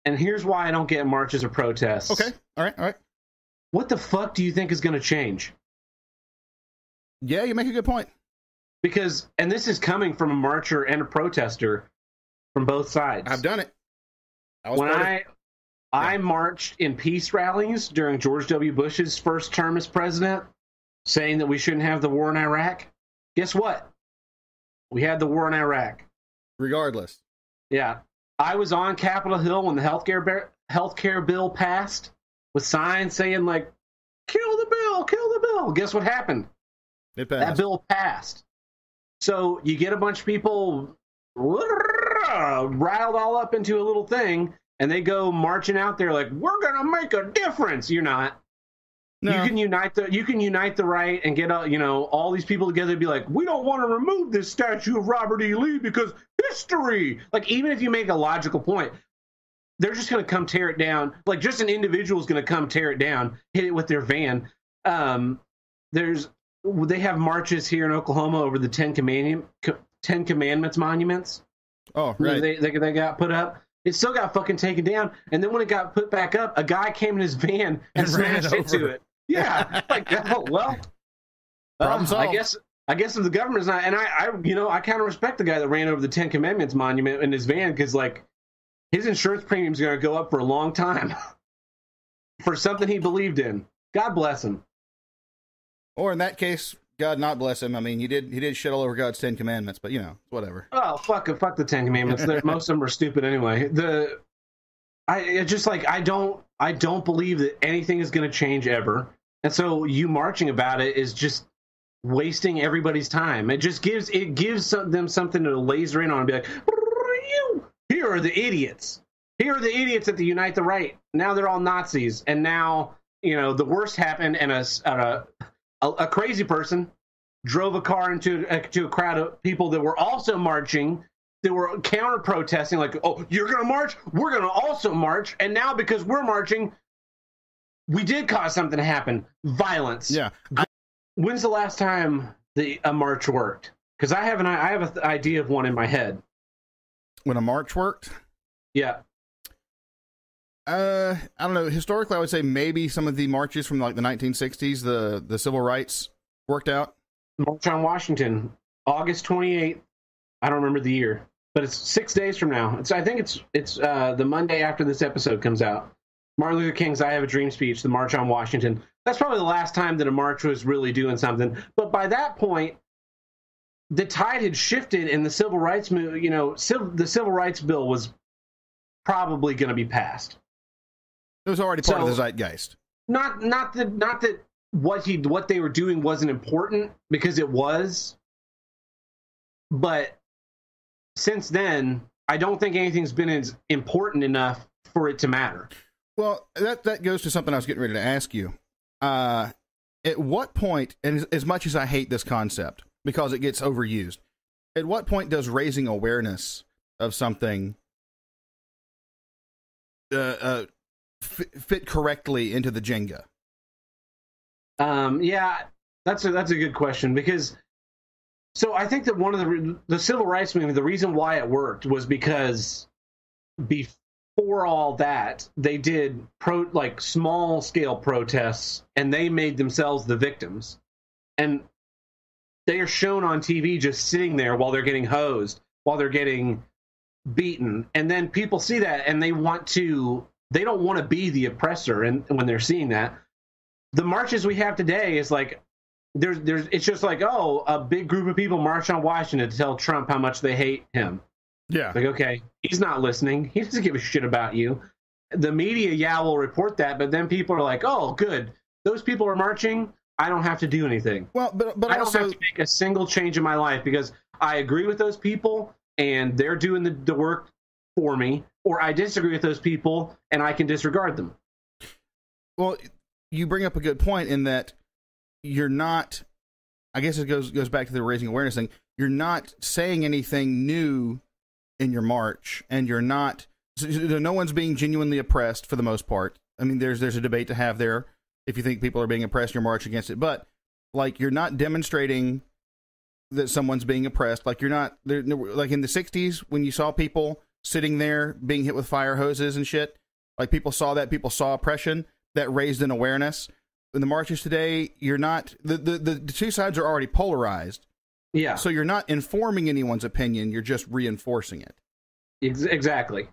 And here's why I don't get marches or protests. Okay. All right. What the fuck do you think is going to change? Yeah, you make a good point. Because, and this is coming from a marcher and a protester from both sides. I've done it. I marched in peace rallies during George W. Bush's first term as president, saying that we shouldn't have the war in Iraq. Guess what? We had the war in Iraq. Regardless. Yeah. I was on Capitol Hill when the healthcare bill passed with signs saying, like, kill the bill, kill the bill. Guess what happened? It passed. That bill passed. So you get a bunch of people riled all up into a little thing, and they go marching out there like, we're going to make a difference. You're not. No. You can unite the right and get all these people together and be like, we don't want to remove this statue of Robert E. Lee because history. Like, even if you make a logical point, they're just going to come tear it down. Like, just an individual is going to come tear it down, hit it with their van. They have marches here in Oklahoma over the Ten Commandments monuments. Oh, right. They got put up. It still got fucking taken down. And then when it got put back up, a guy came in his van and smashed into it. Yeah. Like, oh, well, problem solved. I guess if the government's not, and I kind of respect the guy that ran over the Ten Commandments monument in his van, because, like, his insurance premium's going to go up for a long time for something he believed in. God bless him. Or in that case, God not bless him. I mean, he did shit all over God's 10 Commandments, but whatever. Oh, fuck the 10 Commandments. Most of them are stupid anyway. I don't believe that anything is going to change ever. And so you marching about it is just wasting everybody's time. It just gives them something to laser in on and be like, here are the idiots. Here are the idiots that unite the right. Now they're all Nazis. And now, the worst happened, and a crazy person drove a car into a crowd of people that were also marching. They were counter-protesting, like, oh, you're going to march? We're going to also march. And now, because we're marching, we did cause something to happen. Violence. Yeah. When's the last time a march worked? Because I have an idea of one in my head. When a march worked? Yeah. I don't know. Historically, I would say maybe some of the marches from like the 1960s, the civil rights worked out. March on Washington, August 28th. I don't remember the year, but it's 6 days from now. I think it's the Monday after this episode comes out. Martin Luther King's "I Have a Dream" speech, the March on Washington. That's probably the last time that a march was really doing something. But by that point, the tide had shifted, and the civil rights the civil rights bill was probably going to be passed. It was already part of the zeitgeist. Not that what they were doing wasn't important, because it was. But since then, I don't think anything's been as important enough for it to matter. Well, that goes to something I was getting ready to ask you. At what point, and as much as I hate this concept because it gets overused, at what point does raising awareness of something fit correctly into the Jenga? Yeah, that's a good question, because so I think that one of the civil rights movement, the reason why it worked was because before all that, they did small scale protests, and they made themselves the victims, and they are shown on TV just sitting there while they're getting hosed, while they're getting beaten, and then people see that and they don't want to be the oppressor. And when they're seeing that, the marches we have today is like it's just like, oh, a big group of people march on Washington to tell Trump how much they hate him. Yeah. Like, okay, he's not listening. He doesn't give a shit about you. The media, will report that, but then people are like, oh, good. Those people are marching. I don't have to do anything. Well, but I don't also have to make a single change in my life because I agree with those people and they're doing the work for me, or I disagree with those people and I can disregard them. Well, you bring up a good point in that you're not, I guess it goes back to the raising awareness thing. You're not saying anything new in your march, and you're not, no one's being genuinely oppressed for the most part. I mean, there's a debate to have there if you think people are being oppressed, you're marching against it. But like, you're not demonstrating that someone's being oppressed. Like, you're not like in the 60s when you saw people sitting there being hit with fire hoses and shit. Like, people saw that, people saw oppression, that raised an awareness. In the marches today, you're not, the two sides are already polarized. Yeah. So you're not informing anyone's opinion, you're just reinforcing it. Exactly.